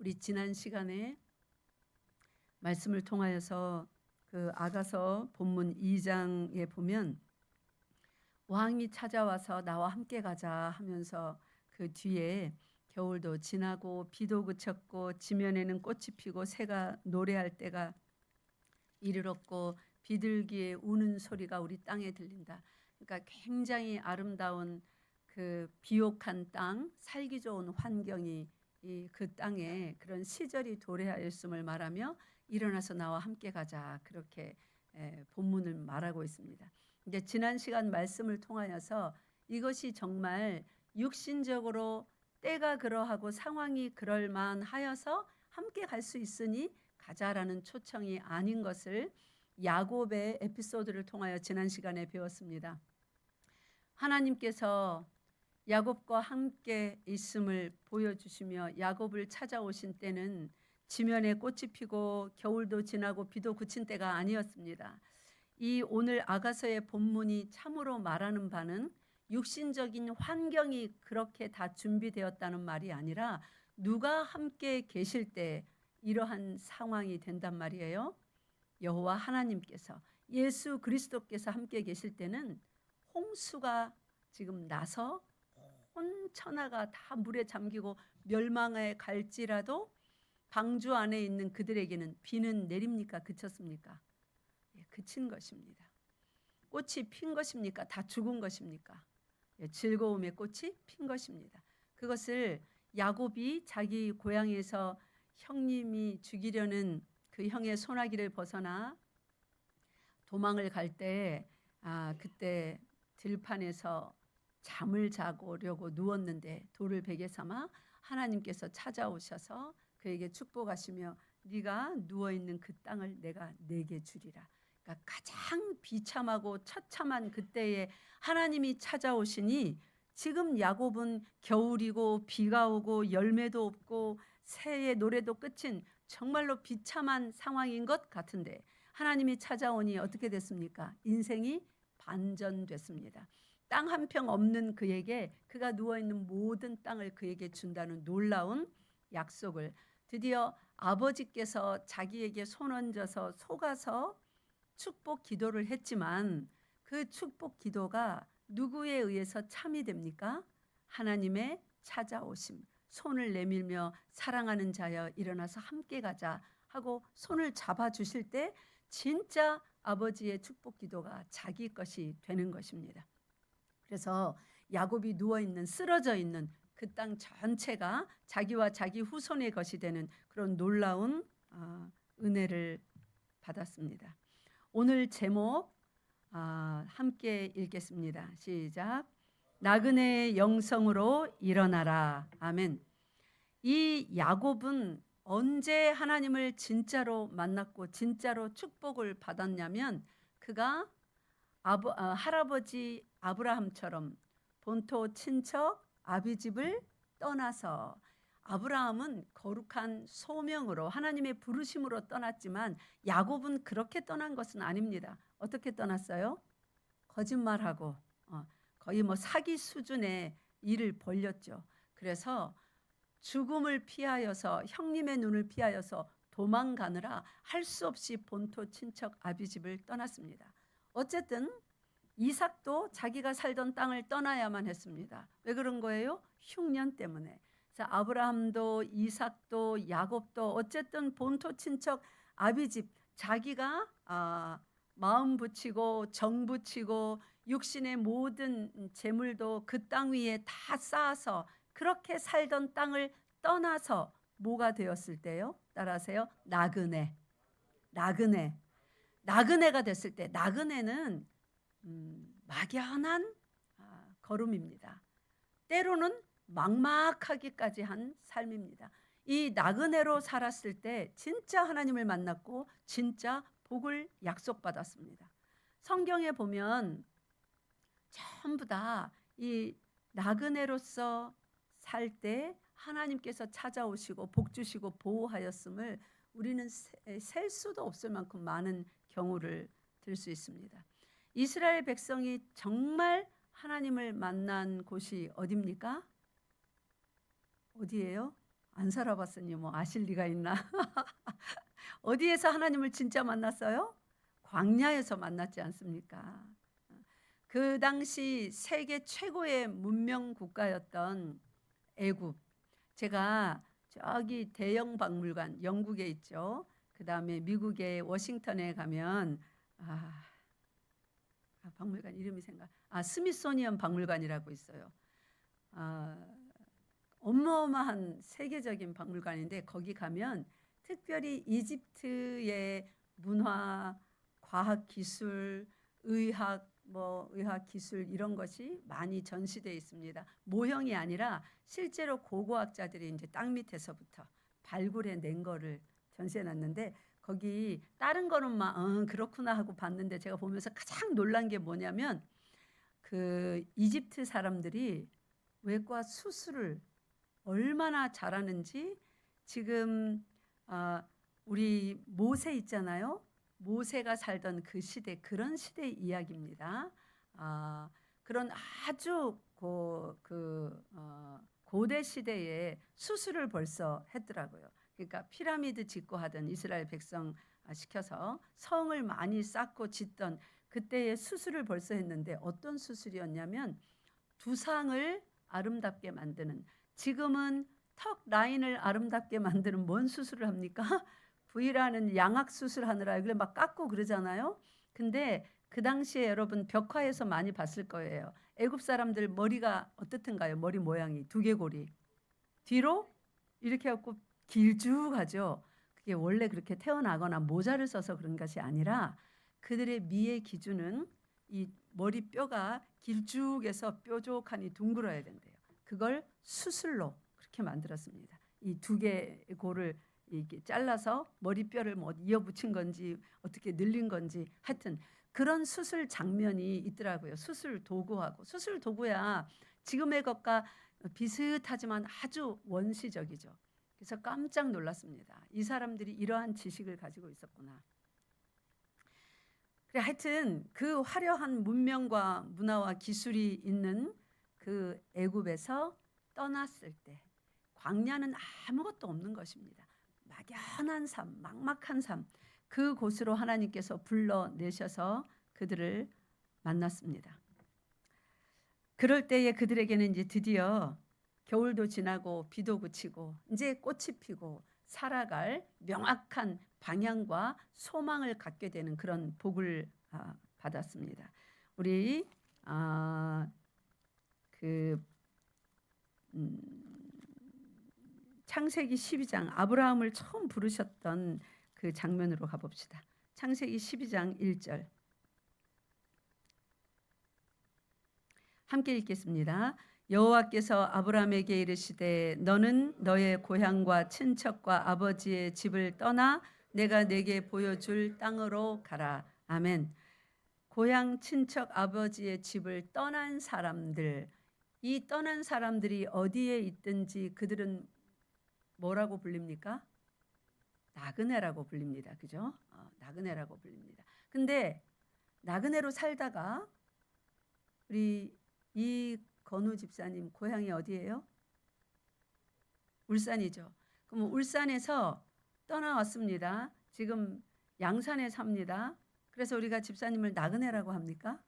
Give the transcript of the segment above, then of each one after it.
우리 지난 시간에 말씀을 통하여서 그 아가서 본문 2장에 보면 왕이 찾아와서 나와 함께 가자 하면서 그 뒤에 겨울도 지나고 비도 그쳤고 지면에는 꽃이 피고 새가 노래할 때가 이르렀고 비둘기의 우는 소리가 우리 땅에 들린다. 그러니까 굉장히 아름다운 그 비옥한 땅, 살기 좋은 환경이 그 땅에 그런 시절이 도래하였음을 말하며 일어나서 나와 함께 가자, 그렇게 본문을 말하고 있습니다. 이제 지난 시간 말씀을 통하여서 이것이 정말 육신적으로 때가 그러하고 상황이 그럴 만하여서 함께 갈 수 있으니 가자라는 초청이 아닌 것을 야곱의 에피소드를 통하여 지난 시간에 배웠습니다. 하나님께서 야곱과 함께 있음을 보여주시며 야곱을 찾아오신 때는 지면에 꽃이 피고 겨울도 지나고 비도 그친 때가 아니었습니다. 이 오늘 아가서의 본문이 참으로 말하는 바는 육신적인 환경이 그렇게 다 준비되었다는 말이 아니라 누가 함께 계실 때 이러한 상황이 된단 말이에요. 여호와 하나님께서, 예수 그리스도께서 함께 계실 때는 홍수가 지금 나서 온 천하가 다 물에 잠기고 멸망에 갈지라도 방주 안에 있는 그들에게는 비는 내립니까? 그쳤습니까? 예, 그친 것입니다. 꽃이 핀 것입니까? 다 죽은 것입니까? 예, 즐거움의 꽃이 핀 것입니다. 그것을 야곱이 자기 고향에서 형님이 죽이려는 그 형의 소나기를 벗어나 도망을 갈 때 그때 들판에서 잠을 자고려고 누웠는데 돌을 베개 삼아 하나님께서 찾아오셔서 그에게 축복하시며 네가 누워있는 그 땅을 내가 내게 주리라. 그러니까 가장 비참하고 처참한 그때에 하나님이 찾아오시니 지금 야곱은 겨울이고 비가 오고 열매도 없고 새의 노래도 끝인 정말로 비참한 상황인 것 같은데 하나님이 찾아오니 어떻게 됐습니까? 인생이 반전됐습니다. 땅 한 평 없는 그에게 그가 누워있는 모든 땅을 그에게 준다는 놀라운 약속을 드디어 아버지께서 자기에게 손 얹어서 속아서 축복 기도를 했지만 그 축복 기도가 누구에 의해서 참이 됩니까? 하나님의 찾아오심, 손을 내밀며 사랑하는 자여 일어나서 함께 가자 하고 손을 잡아주실 때 진짜 아버지의 축복 기도가 자기 것이 되는 것입니다. 그래서 야곱이 누워있는, 쓰러져 있는 그 땅 전체가 자기와 자기 후손의 것이 되는 그런 놀라운 은혜를 받았습니다. 오늘 제목 함께 읽겠습니다. 시작. 나그네의 영성으로 일어나라. 아멘. 이 야곱은 언제 하나님을 진짜로 만났고 진짜로 축복을 받았냐면 그가 할아버지 아브라함처럼 본토 친척 아비집을 떠나서, 아브라함은 거룩한 소명으로 하나님의 부르심으로 떠났지만 야곱은 그렇게 떠난 것은 아닙니다. 어떻게 떠났어요? 거짓말하고 거의 사기 수준의 일을 벌였죠. 그래서 죽음을 피하여서, 형님의 눈을 피하여서 도망가느라 할 수 없이 본토 친척 아비집을 떠났습니다. 어쨌든 이삭도 자기가 살던 땅을 떠나야만 했습니다. 왜 그런 거예요? 흉년 때문에. 그래서 아브라함도 이삭도 야곱도 어쨌든 본토 친척 아비집, 자기가 마음 붙이고 정 붙이고 육신의 모든 재물도 그 땅 위에 다 쌓아서 그렇게 살던 땅을 떠나서 뭐가 되었을 때요? 따라하세요. 나그네가 됐을 때, 나그네는 막연한 걸음입니다. 때로는 막막하기까지 한 삶입니다. 이 나그네로 살았을 때 진짜 하나님을 만났고 진짜 복을 약속받았습니다. 성경에 보면 전부 다 이 나그네로서 살 때 하나님께서 찾아오시고 복 주시고 보호하였음을 우리는 셀 수도 없을 만큼 많은 경우를 들 수 있습니다. 이스라엘 백성이 정말 하나님을 만난 곳이 어디입니까? 어디예요? 안 살아봤으니 뭐 아실 리가 있나? 어디에서 하나님을 진짜 만났어요? 광야에서 만났지 않습니까? 그 당시 세계 최고의 문명 국가였던 애굽. 제가 저기 대영 박물관, 영국에 있죠. 그 다음에 미국의 워싱턴에 가면 박물관 이름이 스미소니언 박물관이라고 있어요. 어마어마한 세계적인 박물관인데 거기 가면 특별히 이집트의 문화, 과학 기술, 의학, 의학 기술 이런 것이 많이 전시되어 있습니다. 모형이 아니라 실제로 고고학자들이 이제 땅 밑에서부터 발굴해낸 거를 전시해 놨는데 거기 다른 거는 막 그렇구나 하고 봤는데 제가 보면서 가장 놀란 게 뭐냐면 그 이집트 사람들이 외과 수술을 얼마나 잘하는지 지금 우리 모세 있잖아요. 모세가 살던 그 시대, 그런 시대의 이야기입니다. 그런 아주 고대 시대에 수술을 벌써 했더라고요. 그러니까 피라미드 짓고 하던 이스라엘 백성 시켜서 성을 많이 쌓고 짓던 그때의 수술을 벌써 했는데 어떤 수술이었냐면 두상을 아름답게 만드는, 지금은 턱 라인을 아름답게 만드는 뭔 수술을 합니까? V라는 양악 수술하느라 그래 막 깎고 그러잖아요. 근데 그 당시에 여러분 벽화에서 많이 봤을 거예요. 애굽 사람들 머리가 어떻든가요? 머리 모양이 두개골이 뒤로 이렇게 갖고 길쭉하죠. 그게 원래 그렇게 태어나거나 모자를 써서 그런 것이 아니라 그들의 미의 기준은 이 머리뼈가 길쭉해서 뾰족하니 둥글어야 된대요. 그걸 수술로 그렇게 만들었습니다. 이 두 개의 골을 이렇게 잘라서 머리뼈를 뭐 이어붙인 건지 어떻게 늘린 건지 하여튼 그런 수술 장면이 있더라고요. 수술 도구하고. 수술 도구야 지금의 것과 비슷하지만 아주 원시적이죠. 그래서 깜짝 놀랐습니다. 이 사람들이 이러한 지식을 가지고 있었구나. 그래 하여튼 그 화려한 문명과 문화와 기술이 있는 그 애굽에서 떠났을 때 광야는 아무것도 없는 것입니다. 막연한 삶, 막막한 삶, 그곳으로 하나님께서 불러내셔서 그들을 만났습니다. 그럴 때에 그들에게는 이제 드디어 겨울도 지나고 비도 그치고 이제 꽃이 피고 살아갈 명확한 방향과 소망을 갖게 되는 그런 복을 받았습니다. 우리 창세기 12장 아브라함을 처음 부르셨던 그 장면으로 가봅시다. 창세기 12장 1절 함께 읽겠습니다. 여호와께서 아브라함에게 이르시되 너는 너의 고향과 친척과 아버지의 집을 떠나 내가 내게 보여줄 땅으로 가라. 아멘. 고향, 친척, 아버지의 집을 떠난 사람들, 이 떠난 사람들이 어디에 있든지 그들은 뭐라고 불립니까? 나그네라고 불립니다. 그죠? 나그네라고 불립니다. 근데 나그네로 살다가 우리 이건우 집사님 고향이 어디예요? 울산이죠. 그럼 울산에서 떠나왔습니다. 지금 양산에 삽니다. 그래서 우리가 집사님을 나그네라고 합니까?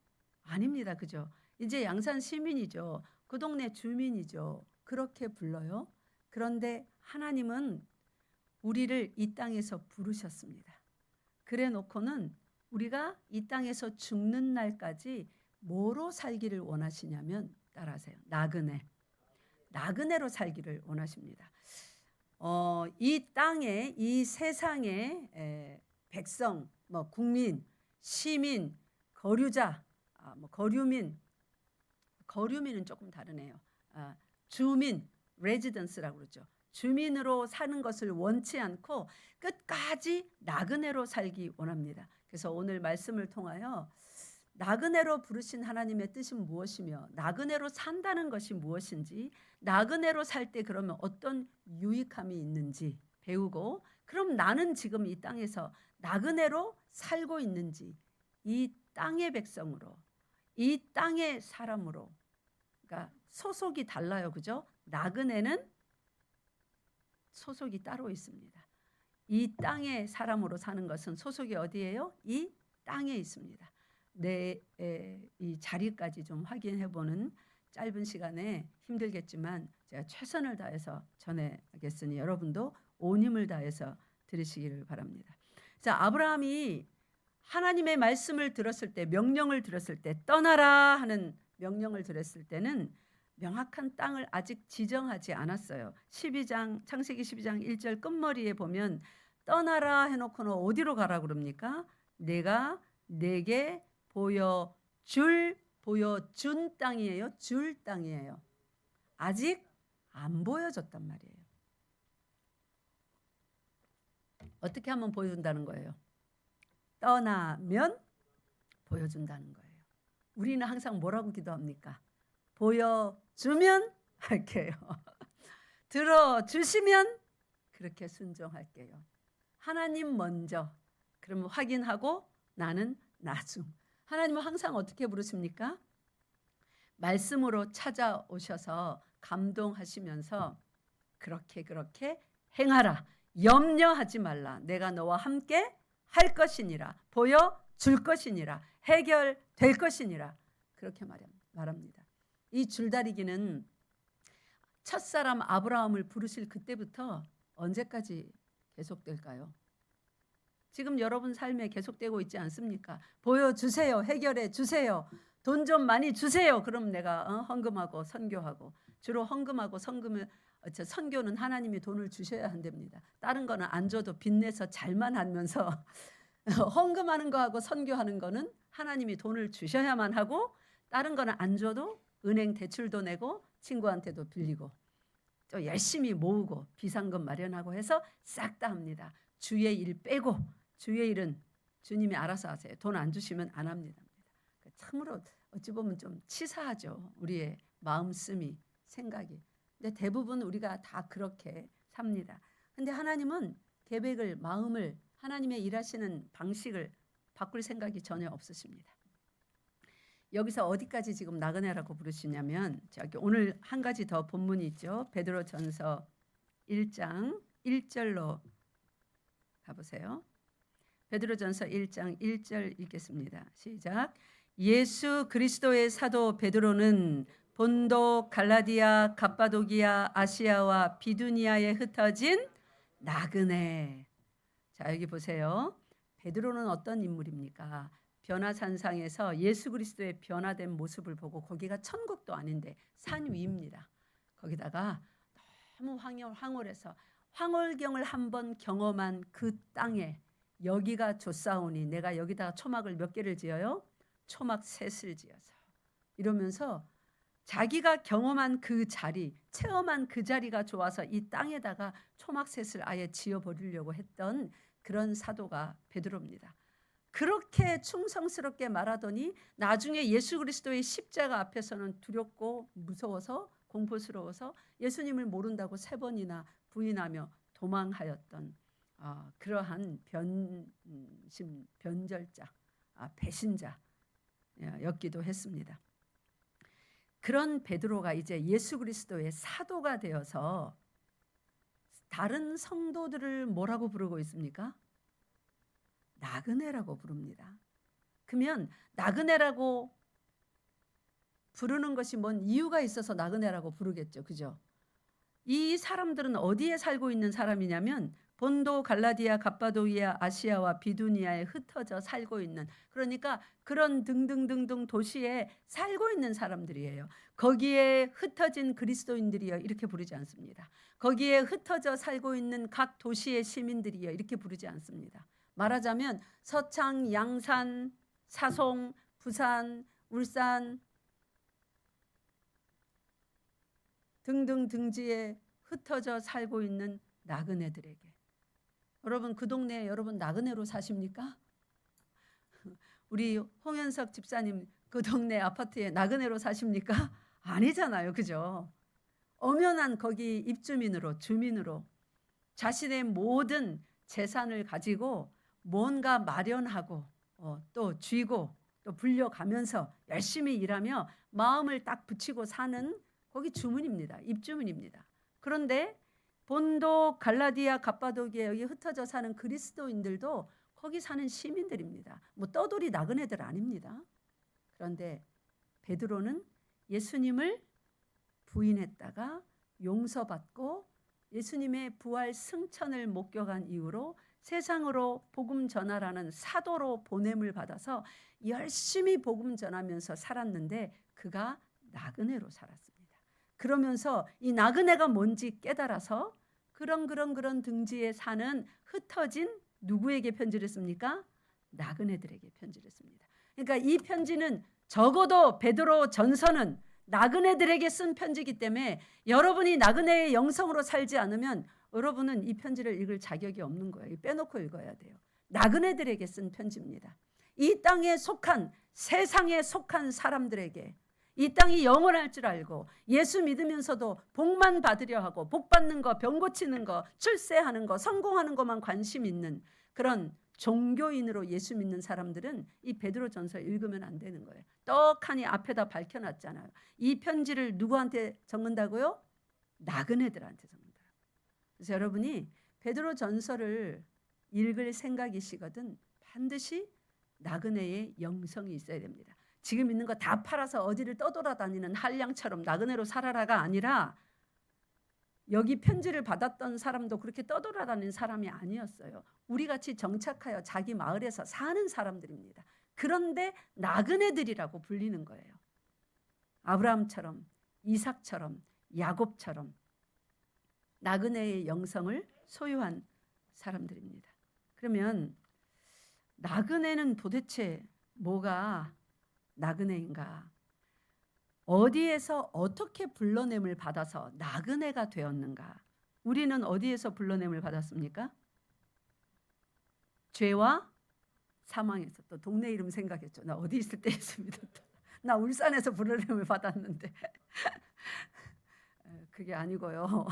아닙니다. 그죠? 이제 양산 시민이죠. 그 동네 주민이죠. 그렇게 불러요. 그런데 하나님은 우리를 이 땅에서 부르셨습니다. 그래 놓고는 우리가 이 땅에서 죽는 날까지 뭐로 살기를 원하시냐면 따라하세요. 나그네로 살기를 원하십니다. 이 땅에 이 세상의 백성, 국민, 시민, 거류자, 거류민은 조금 다르네요. 주민, 레지던스라고 그러죠. 주민으로 사는 것을 원치 않고 끝까지 나그네로 살기 원합니다. 그래서 오늘 말씀을 통하여 나그네로 부르신 하나님의 뜻은 무엇이며 나그네로 산다는 것이 무엇인지, 나그네로 살 때 그러면 어떤 유익함이 있는지 배우고, 그럼 나는 지금 이 땅에서 나그네로 살고 있는지, 이 땅의 백성으로, 이 땅의 사람으로, 그러니까 소속이 달라요. 그죠? 나그네는 소속이 따로 있습니다. 이 땅의 사람으로 사는 것은 소속이 어디예요? 이 땅에 있습니다. 이 자리까지 좀 확인해보는 짧은 시간에 힘들겠지만 제가 최선을 다해서 전해하겠으니 여러분도 온 힘을 다해서 들으시기를 바랍니다. 자, 아브라함이 하나님의 말씀을 들었을 때, 명령을 들었을 때, 떠나라 하는 명령을 들었을 때는 명확한 땅을 아직 지정하지 않았어요. 창세기 12장 1절 끝머리에 보면 떠나라 해놓고는 어디로 가라 그럽니까? 내가 내게 보여준 땅이에요. 줄 땅이에요. 아직 안 보여줬단 말이에요. 어떻게 하면 보여준다는 거예요? 떠나면 보여준다는 거예요. 우리는 항상 뭐라고 기도합니까? 보여주면 할게요. 들어주시면 그렇게 순종할게요. 하나님 먼저, 그러면 확인하고 나는 나중. 하나님은 항상 어떻게 부르십니까? 말씀으로 찾아오셔서 감동하시면서 그렇게 행하라. 염려하지 말라. 내가 너와 함께 할 것이니라. 보여줄 것이니라. 해결될 것이니라. 그렇게 말합니다. 이 줄다리기는 첫사람 아브라함을 부르실 그때부터 언제까지 계속될까요? 지금 여러분 삶에 계속되고 있지 않습니까? 보여주세요. 해결해 주세요. 돈 좀 많이 주세요. 그럼 내가 헌금하고 선교하고. 주로 헌금하고 선교는 하나님이 돈을 주셔야 한답니다. 다른 거는 안 줘도 빚내서 잘만 하면서 헌금하는 거하고 선교하는 거는 하나님이 돈을 주셔야만 하고, 다른 거는 안 줘도 은행 대출도 내고 친구한테도 빌리고 또 열심히 모으고 비상금 마련하고 해서 싹 다 합니다. 주의 일 빼고. 주의 일은 주님이 알아서 하세요. 돈 안 주시면 안 합니다. 참으로 어찌 보면 좀 치사하죠. 우리의 마음씀이, 생각이. 근데 대부분 우리가 다 그렇게 삽니다. 근데 하나님은 계획을, 마음을, 하나님의 일하시는 방식을 바꿀 생각이 전혀 없으십니다. 여기서 어디까지 지금 나그네라고 부르시냐면, 저기 오늘 한 가지 더 본문이 있죠. 베드로전서 1장 1절로 가보세요. 베드로전서 1장 1절 읽겠습니다. 시작. 예수 그리스도의 사도 베드로는 본도, 갈라디아, 갑바도기아, 아시아와 비두니아에 흩어진 나그네. 자, 여기 보세요. 베드로는 어떤 인물입니까? 변화산상에서 예수 그리스도의 변화된 모습을 보고, 거기가 천국도 아닌데 산 위입니다. 거기다가 너무 황홀해서 황홀경을 한번 경험한 그 땅에 여기가 좋사오니 내가 여기다가 초막을 몇 개를 지어요? 초막 셋을 지어서. 이러면서 자기가 경험한 그 자리, 체험한 그 자리가 좋아서 이 땅에다가 초막 셋을 아예 지어버리려고 했던 그런 사도가 베드로입니다. 그렇게 충성스럽게 말하더니 나중에 예수 그리스도의 십자가 앞에서는 두렵고 무서워서, 공포스러워서 예수님을 모른다고 3번이나 부인하며 도망하였던 그러한 변절자, 배신자였기도 했습니다. 그런 베드로가 이제 예수 그리스도의 사도가 되어서 다른 성도들을 뭐라고 부르고 있습니까? 나그네라고 부릅니다. 그러면 나그네라고 부르는 것이 뭔 이유가 있어서 나그네라고 부르겠죠. 그죠? 이 사람들은 어디에 살고 있는 사람이냐면 본도, 갈라디아, 갑바도기아, 아시아와 비두니아에 흩어져 살고 있는, 그러니까 그런 등등등등 도시에 살고 있는 사람들이에요. 거기에 흩어진 그리스도인들이여 이렇게 부르지 않습니다. 거기에 흩어져 살고 있는 각 도시의 시민들이여 이렇게 부르지 않습니다. 말하자면 서창, 양산, 사송, 부산, 울산 등등 등지에 흩어져 살고 있는 나그네들에게. 여러분, 그 동네에 여러분 나그네로 사십니까? 우리 홍현석 집사님 그 동네 아파트에 나그네로 사십니까? 아니잖아요. 그죠? 엄연한 거기 입주민으로, 주민으로 자신의 모든 재산을 가지고 뭔가 마련하고 또 쥐고 또 불려가면서 열심히 일하며 마음을 딱 붙이고 사는 거기 주민입니다. 입주민입니다. 그런데 본도, 갈라디아, 갑바도기에 여기 흩어져 사는 그리스도인들도 거기 사는 시민들입니다. 뭐 떠돌이 나그네들 아닙니다. 그런데 베드로는 예수님을 부인했다가 용서받고 예수님의 부활 승천을 목격한 이후로 세상으로 복음 전하라는 사도로 보냄을 받아서 열심히 복음 전하면서 살았는데 그가 나그네로 살았습니다. 그러면서 이 나그네가 뭔지 깨달아서 그런 등지에 사는 흩어진 누구에게 편지를 씁니까? 나그네들에게 편지를 씁니다. 그러니까 이 편지는 적어도 베드로 전서는 나그네들에게 쓴 편지이기 때문에 여러분이 나그네의 영성으로 살지 않으면 여러분은 이 편지를 읽을 자격이 없는 거예요. 빼놓고 읽어야 돼요. 나그네들에게 쓴 편지입니다. 이 땅에 속한, 세상에 속한 사람들에게, 이 땅이 영원할 줄 알고 예수 믿으면서도 복만 받으려 하고 복 받는 거, 병 고치는 거, 출세하는 거, 성공하는 것만 관심 있는 그런 종교인으로 예수 믿는 사람들은 이 베드로전서 읽으면 안 되는 거예요. 떡하니 앞에다 밝혀놨잖아요. 이 편지를 누구한테 적는다고요? 나그네들한테 적는다. 그래서 여러분이 베드로전서를 읽을 생각이시거든 반드시 나그네의 영성이 있어야 됩니다. 지금 있는 거 다 팔아서 어디를 떠돌아다니는 한량처럼 나그네로 살아라가 아니라 여기 편지를 받았던 사람도 그렇게 떠돌아다니는 사람이 아니었어요. 우리같이 정착하여 자기 마을에서 사는 사람들입니다. 그런데 나그네들이라고 불리는 거예요. 아브라함처럼, 이삭처럼, 야곱처럼 나그네의 영성을 소유한 사람들입니다. 그러면 나그네는 도대체 뭐가 나그네인가? 어디에서 어떻게 불러냄을 받아서 나그네가 되었는가? 우리는 어디에서 불러냄을 받았습니까? 죄와 사망에서. 또 동네 이름 생각했죠. 나 어디 있을 때 했습니다. 나 울산에서 불러냄을 받았는데 그게 아니고요.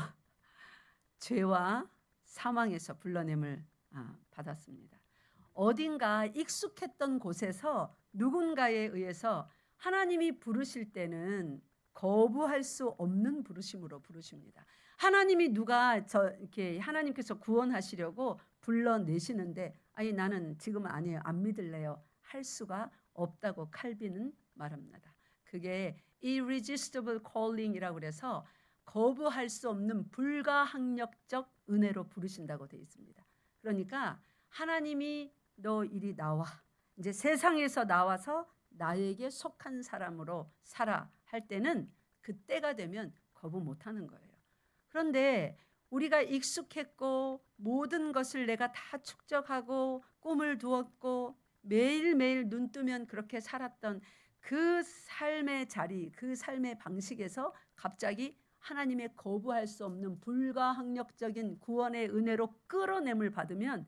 죄와 사망에서 불러냄을 받았습니다. 어딘가 익숙했던 곳에서 누군가에 의해서 하나님이 부르실 때는 거부할 수 없는 부르심으로 부르십니다. 하나님이 이렇게 하나님께서 구원하시려고 불러내시는데 아니 나는 지금은 아니에요. 안 믿을래요. 할 수가 없다고 칼빈은 말합니다. 그게 irresistible calling이라고 그래서 거부할 수 없는 불가항력적 은혜로 부르신다고 되어 있습니다. 그러니까 하나님이 너 이리 나와. 이제 세상에서 나와서 나에게 속한 사람으로 살아 할 때는 그때가 되면 거부 못하는 거예요. 그런데 우리가 익숙했고 모든 것을 내가 다 축적하고 꿈을 두었고 매일매일 눈 뜨면 그렇게 살았던 그 삶의 자리, 그 삶의 방식에서 갑자기 하나님의 거부할 수 없는 불가항력적인 구원의 은혜로 끌어냄을 받으면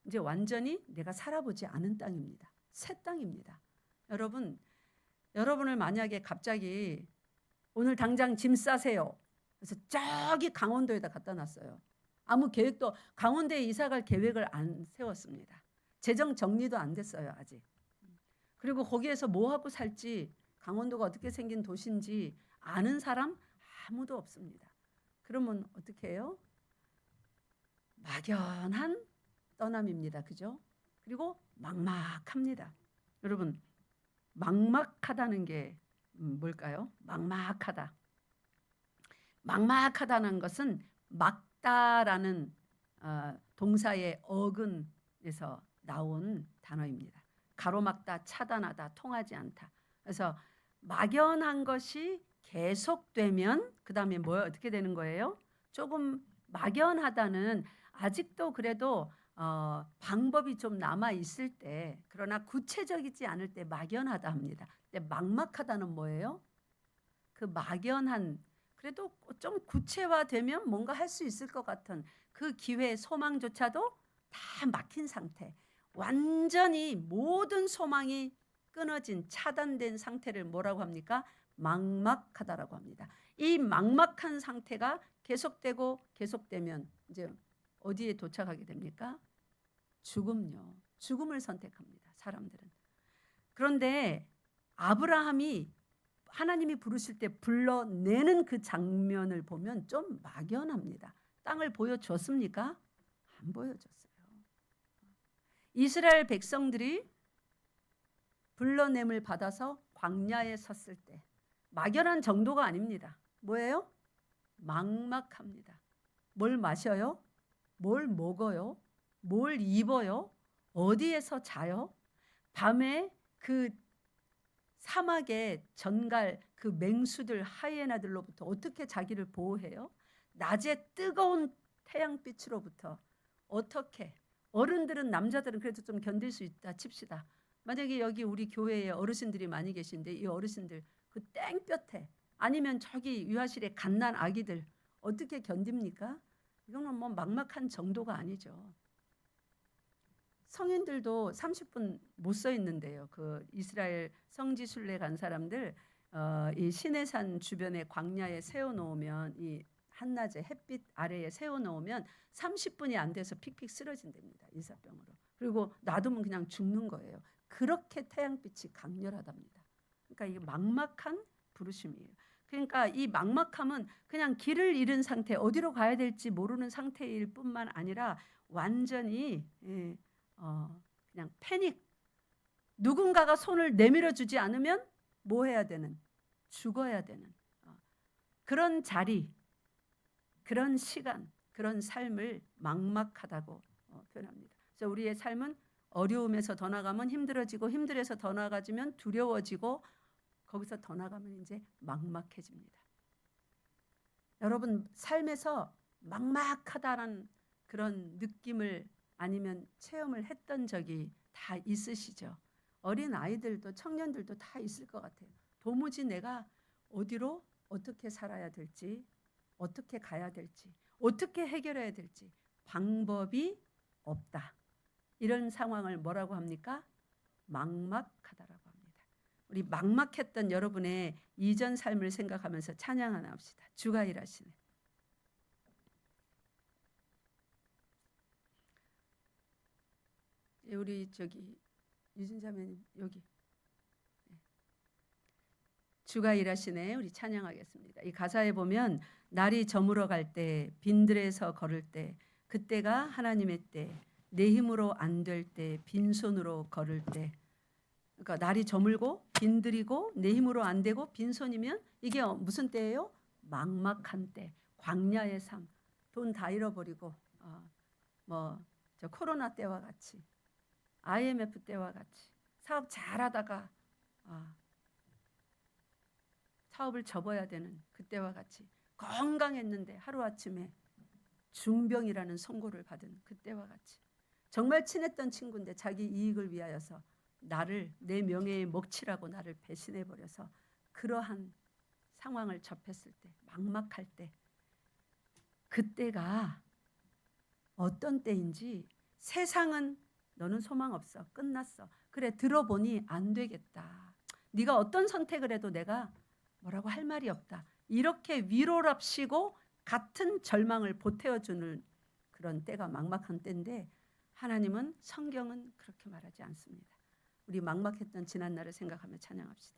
이제 완전히 내가 살아보지 않은 땅입니다. 새 땅입니다. 여러분을 만약에 갑자기 오늘 당장 짐 싸세요. 그래서 저기 강원도에다 갖다 놨어요. 아무 계획도 강원도에 이사 갈 계획을 안 세웠습니다. 재정 정리도 안 됐어요 아직. 그리고 거기에서 뭐 하고 살지 강원도가 어떻게 생긴 도시인지 아는 사람 아무도 없습니다. 그러면 어떻게 해요? 막연한 떠남입니다. 그죠? 그리고 막막합니다. 여러분 막막하다는 게 뭘까요? 막막하다. 막막하다는 것은 막다라는 동사의 어근에서 나온 단어입니다. 가로막다, 차단하다, 통하지 않다. 그래서 막연한 것이 계속되면 그 다음에 어떻게 되는 거예요? 조금 막연하다는 아직도 그래도 방법이 좀 남아 있을 때 그러나 구체적이지 않을 때 막연하다 합니다. 근데 막막하다는 뭐예요? 그 막연한 그래도 좀 구체화되면 뭔가 할 수 있을 것 같은 그 기회 소망조차도 다 막힌 상태. 완전히 모든 소망이 끊어진 차단된 상태를 뭐라고 합니까? 막막하다라고 합니다. 이 막막한 상태가 계속되고 계속되면 이제 어디에 도착하게 됩니까? 죽음요. 죽음을 선택합니다. 사람들은. 그런데 아브라함이 하나님이 부르실 때 불러내는 그 장면을 보면 좀 막연합니다. 땅을 보여줬습니까? 안 보여줬어요. 이스라엘 백성들이 불러냄을 받아서 광야에 섰을 때 막연한 정도가 아닙니다. 뭐예요? 막막합니다. 뭘 마셔요? 뭘 먹어요? 뭘 입어요? 어디에서 자요? 밤에 그 사막의 전갈 그 맹수들 하이에나들로부터 어떻게 자기를 보호해요? 낮에 뜨거운 태양빛으로부터 어떻게? 어른들은 남자들은 그래도 좀 견딜 수 있다 칩시다. 만약에 여기 우리 교회에 어르신들이 많이 계신데 이 어르신들 그 땡볕에 아니면 저기 유아실에 갓난 아기들 어떻게 견딥니까? 이거는 뭐 막막한 정도가 아니죠. 성인들도 30분 못 서 있는데요. 그 이스라엘 성지 순례 간 사람들 이 시내산 주변에 광야에 세워놓으면 이 한낮에 햇빛 아래에 세워놓으면 30분이 안 돼서 픽픽 쓰러진답니다. 일사병으로. 그리고 놔두면 그냥 죽는 거예요. 그렇게 태양빛이 강렬하답니다. 그러니까 이게 막막한 부르심이에요. 그러니까 이 막막함은 그냥 길을 잃은 상태, 어디로 가야 될지 모르는 상태일 뿐만 아니라 완전히 그냥 패닉. 누군가가 손을 내밀어 주지 않으면 뭐 해야 되는? 죽어야 되는 그런 자리, 그런 시간, 그런 삶을 막막하다고 표현합니다. 그래서 우리의 삶은 어려움에서 더 나가면 힘들어지고 힘들어서 더 나가지면 두려워지고 거기서 더 나가면 이제 막막해집니다. 여러분 삶에서 막막하다는 그런 느낌을 아니면 체험을 했던 적이 다 있으시죠? 어린 아이들도 청년들도 다 있을 것 같아요. 도무지 내가 어디로 어떻게 살아야 될지, 어떻게 가야 될지, 어떻게 해결해야 될지 방법이 없다. 이런 상황을 뭐라고 합니까? 막막하다라고 합니다. 우리 막막했던 여러분의 이전 삶을 생각하면서 찬양 하나 합시다. 주가 일하시네. 우리 저기 유진자매님 여기 주가 일하시네. 우리 찬양하겠습니다. 이 가사에 보면 날이 저물어 갈 때, 빈들에서 걸을 때, 그때가 하나님의 때, 내 힘으로 안 될 때, 빈손으로 걸을 때. 그러니까 날이 저물고 빈들이고 내 힘으로 안 되고 빈손이면 이게 무슨 때예요? 막막한 때, 광야의 삶, 돈 다 잃어버리고 저 코로나 때와 같이, IMF 때와 같이 사업 잘하다가 사업을 접어야 되는 그때와 같이 건강했는데 하루아침에 중병이라는 선고를 받은 그때와 같이 정말 친했던 친구인데 자기 이익을 위하여서 나를 내 명예의 먹칠하고 나를 배신해버려서 그러한 상황을 접했을 때 막막할 때 그때가 어떤 때인지 세상은 너는 소망 없어. 끝났어. 그래 들어보니 안 되겠다. 네가 어떤 선택을 해도 내가 뭐라고 할 말이 없다. 이렇게 위로랍시고 같은 절망을 보태어주는 그런 때가 막막한 때인데 하나님은 성경은 그렇게 말하지 않습니다. 우리 막막했던 지난 날을 생각하며 찬양합시다.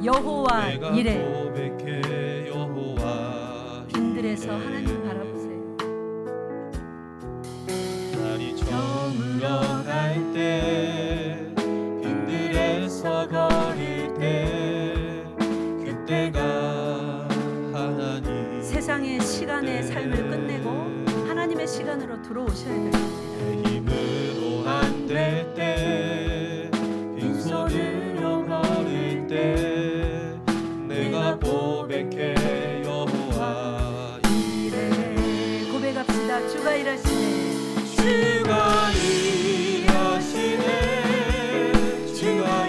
여호와 이래 빈들에서 하나님 바라보세요. 날이 저물어갈 때 빈들에서 거릴 때 그때가 하나님 세상의 시간의 삶을 끝내고 하나님의 시간으로 들어오셔야 됩니다. 내 힘으로 안 될 때 빈손으로 거릴 때 고백해 여호와 이래 고백합시다. 주가 일하시네. 주가 일하시네. 주가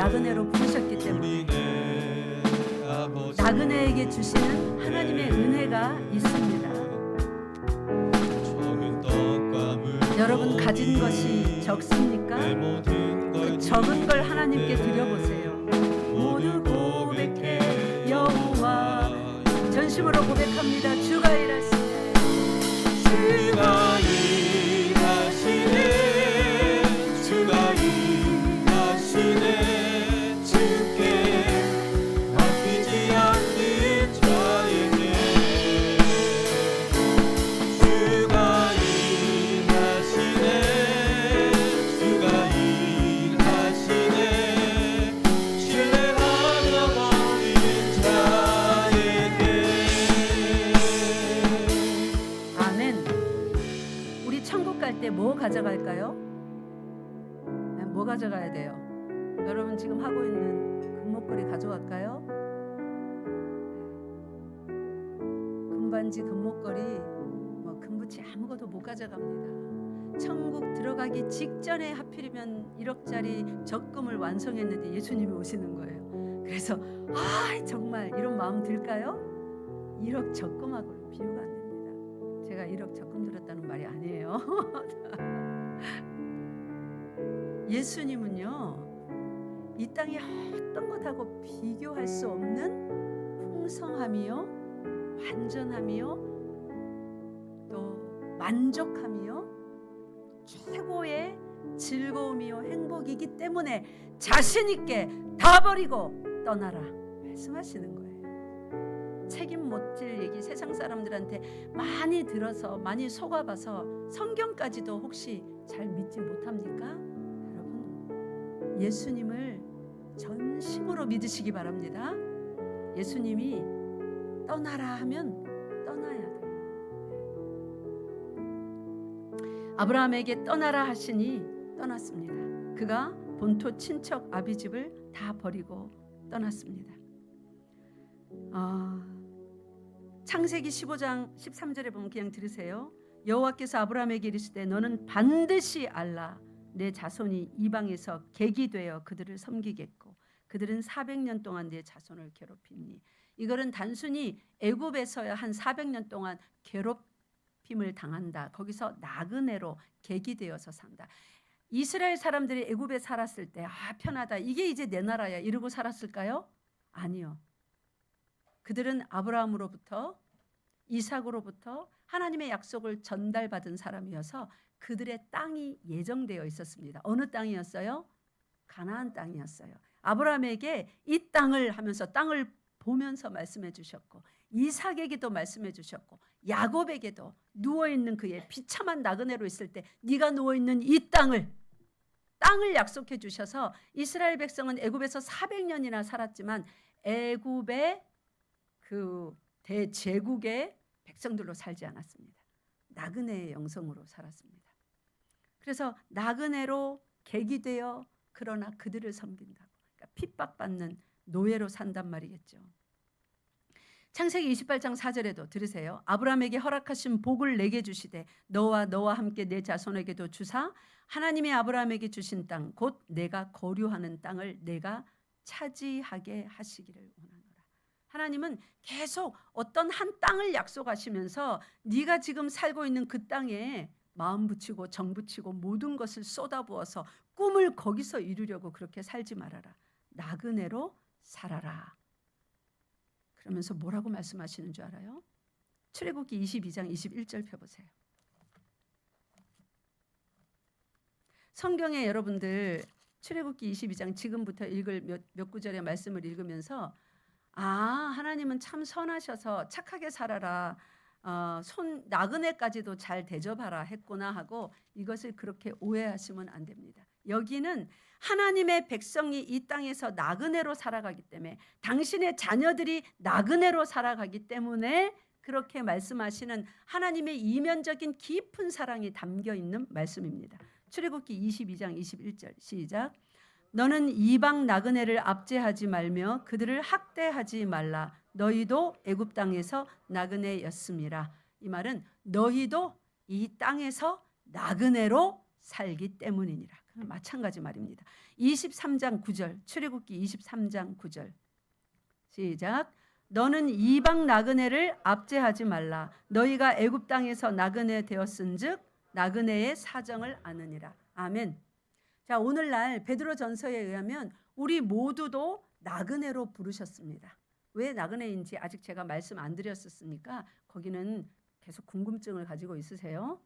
나그네로 부르셨기 때문에 우리네 아버지 나그네에게 주시는 하나님의 은혜가 있습니다. 적은 떡과 물 여러분 가진 것이 적습니까? 내 모든 걸 그 적은 걸 하나님께 드려보세요. 모두 고백해 여호와. 전심으로 고백합니다. 주가 일하시네. 주가 일하시네 주가 일하시네 주께 맡기지 않는 자에게 주가 일하시네 주가 일하시네 신뢰하며 버린 자에게 아멘. 우리 천국 갈 때 뭐 가져갈까요? 뭐 가져가야 돼요? 여러분 지금 하고 있는 금목걸이 가져갈까요? 금반지, 금목걸이, 뭐 금부치 아무것도 못 가져갑니다. 천국 들어가기 직전에 하필이면 1억짜리 적금을 완성했는데 예수님이 오시는 거예요. 그래서 정말 이런 마음 들까요? 1억 적금하고는 비교가 안 됩니다. 제가 1억 적금 들었다는 말이 아니에요. 예수님은요, 이 땅의 어떤 것하고 비교할 수 없는 풍성함이요, 완전함이요, 또 만족함이요, 최고의 즐거움이요, 행복이기 때문에 자신 있게 다 버리고 떠나라 말씀하시는 거예요. 책임 못 질 얘기 세상 사람들한테 많이 들어서 많이 속아봐서 성경까지도 혹시 잘 믿지 못합니까? 여러분, 예수님을 전심으로 믿으시기 바랍니다. 예수님이 떠나라 하면 떠나야 돼요. 아브라함에게 떠나라 하시니 떠났습니다. 그가 본토 친척 아비 집을 다 버리고 떠났습니다. 창세기 15장 13절에 보면 그냥 들으세요. 여호와께서 아브라함에게 이르시되 너는 반드시 알라 내 자손이 이방에서 객이 되어 그들을 섬기겠고 그들은 400년 동안 내 자손을 괴롭히니. 이거는 단순히 애굽에서야 한 400년 동안 괴롭힘을 당한다. 거기서 나그네로 객이 되어서 산다. 이스라엘 사람들이 애굽에 살았을 때 편하다, 이게 이제 내 나라야 이러고 살았을까요? 아니요. 그들은 아브라함으로부터 이삭으로부터 하나님의 약속을 전달받은 사람이어서 그들의 땅이 예정되어 있었습니다. 어느 땅이었어요? 가나안 땅이었어요. 아브라함에게 이 땅을 하면서 땅을 보면서 말씀해 주셨고, 이삭에게도 말씀해 주셨고, 야곱에게도 누워있는 그의 비참한 나그네로 있을 때 네가 누워있는 이 땅을 약속해 주셔서 이스라엘 백성은 애굽에서 400년이나 살았지만 애굽의 그 대제국의 백성들로 살지 않았습니다. 나그네의 영성으로 살았습니다. 그래서 나그네로 객이 되어 그러나 그들을 섬긴다고. 그러니까 핍박받는 노예로 산단 말이겠죠. 창세기 28장 4절에도 들으세요. 아브라함에게 허락하신 복을 내게 주시되 너와 함께 내 자손에게도 주사 하나님이 아브라함에게 주신 땅 곧 내가 거류하는 땅을 내가 차지하게 하시기를 원하노라. 하나님은 계속 어떤 한 땅을 약속하시면서 네가 지금 살고 있는 그 땅에 마음 붙이고 정 붙이고 모든 것을 쏟아부어서 꿈을 거기서 이루려고 그렇게 살지 말아라. 나그네로 살아라. 그러면서 뭐라고 말씀하시는 줄 알아요? 출애굽기 22장 21절 펴보세요. 성경에 여러분들 출애굽기 22장 지금부터 읽을 몇 구절의 말씀을 읽으면서 하나님은 참 선하셔서 착하게 살아라, 나그네까지도 잘 대접하라 했구나 하고 이것을 그렇게 오해하시면 안 됩니다. 여기는 하나님의 백성이 이 땅에서 나그네로 살아가기 때문에, 당신의 자녀들이 나그네로 살아가기 때문에 그렇게 말씀하시는 하나님의 이면적인 깊은 사랑이 담겨 있는 말씀입니다. 출애굽기 22장 21절 시작. 너는 이방 나그네를 압제하지 말며 그들을 학대하지 말라. 너희도 애굽 땅에서 나그네였음이라. 이 말은 너희도 이 땅에서 나그네로 살기 때문이니라. 마찬가지 말입니다. 23장 9절, 출애굽기 23장 9절. 시작. 너는 이방 나그네를 압제하지 말라. 너희가 애굽 땅에서 나그네 되었은즉 나그네의 사정을 아느니라. 아멘. 자, 오늘날 베드로전서에 의하면 우리 모두도 나그네로 부르셨습니다. 왜 나그네인지 아직 제가 말씀 안 드렸었으니까 거기는 계속 궁금증을 가지고 있으세요.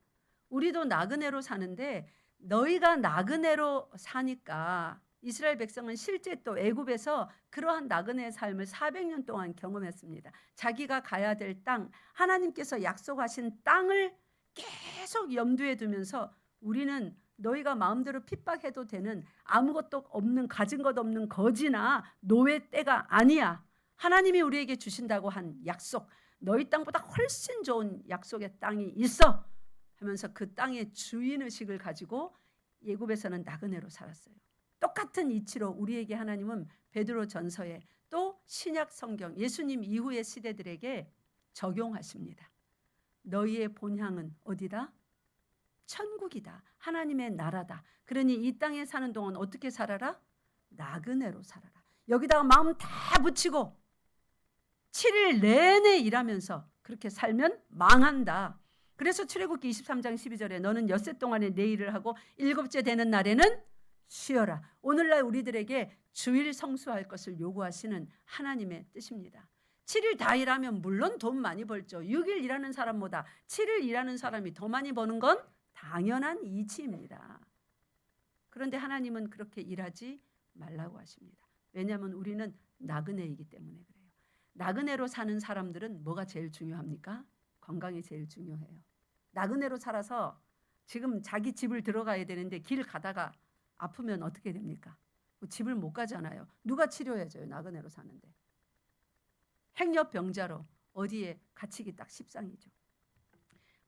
우리도 나그네로 사는데 너희가 나그네로 사니까 이스라엘 백성은 실제 또 애굽에서 그러한 나그네의 삶을 400년 동안 경험했습니다. 자기가 가야 될 땅, 하나님께서 약속하신 땅을 계속 염두에 두면서 우리는 너희가 마음대로 핍박해도 되는 아무것도 없는 가진 것 없는 거지나 노예 때가 아니야. 하나님이 우리에게 주신다고 한 약속, 너희 땅보다 훨씬 좋은 약속의 땅이 있어 하면서 그 땅의 주인의식을 가지고 애굽에서는 나그네로 살았어요. 똑같은 이치로 우리에게 하나님은 베드로전서에 또 신약 성경 예수님 이후의 시대들에게 적용하십니다. 너희의 본향은 어디다? 천국이다. 하나님의 나라다. 그러니 이 땅에 사는 동안 어떻게 살아라? 나그네로 살아라. 여기다가 마음 다 붙이고 7일 내내 일하면서 그렇게 살면 망한다. 그래서 출애굽기 23장 12절에 너는 엿새 동안에 내 일을 하고 일곱째 되는 날에는 쉬어라. 오늘날 우리들에게 주일 성수할 것을 요구하시는 하나님의 뜻입니다. 7일 다 일하면 물론 돈 많이 벌죠. 6일 일하는 사람보다 7일 일하는 사람이 더 많이 버는 건 당연한 이치입니다. 그런데 하나님은 그렇게 일하지 말라고 하십니다. 왜냐하면 우리는 나그네이기 때문에 그래요. 나그네로 사는 사람들은 뭐가 제일 중요합니까? 건강이 제일 중요해요. 나그네로 살아서 지금 자기 집을 들어가야 되는데 길 가다가 아프면 어떻게 됩니까? 집을 못 가잖아요. 누가 치료해줘요? 나그네로 사는데. 행여병자로 어디에 갇히기 딱 십상이죠.